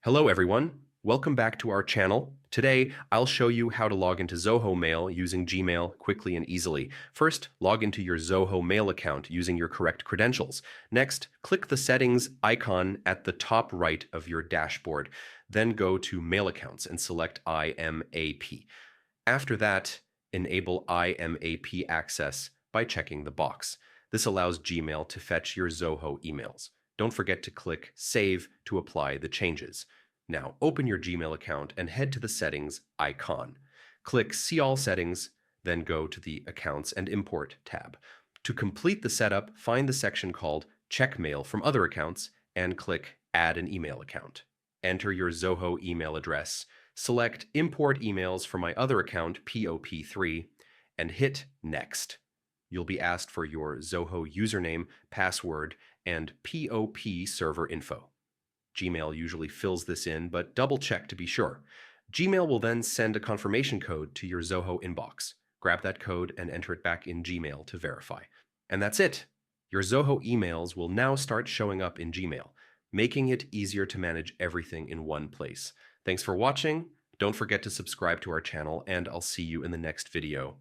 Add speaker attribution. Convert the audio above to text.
Speaker 1: Hello everyone, welcome back to our channel. Today, I'll show you how to log into Zoho Mail using Gmail quickly and easily. First, log into your Zoho Mail account using your correct credentials. Next, click the settings icon at the top right of your dashboard. Then go to Mail Accounts and select IMAP. After that, enable IMAP access by checking the box. This allows Gmail to fetch your Zoho emails. Don't forget to click Save to apply the changes. Now, open your Gmail account and head to the Settings icon. Click See All Settings, then go to the Accounts and Import tab. To complete the setup, find the section called Check Mail from Other Accounts and click Add an Email Account. Enter your Zoho email address, select Import Emails from my other account, POP3, and hit Next. You'll be asked for your Zoho username, password, and POP server info. Gmail usually fills this in, but double check to be sure. Gmail will then send a confirmation code to your Zoho inbox. Grab that code and enter it back in Gmail to verify. And that's it. Your Zoho emails will now start showing up in Gmail, making it easier to manage everything in one place. Thanks for watching. Don't forget to subscribe to our channel, and I'll see you in the next video.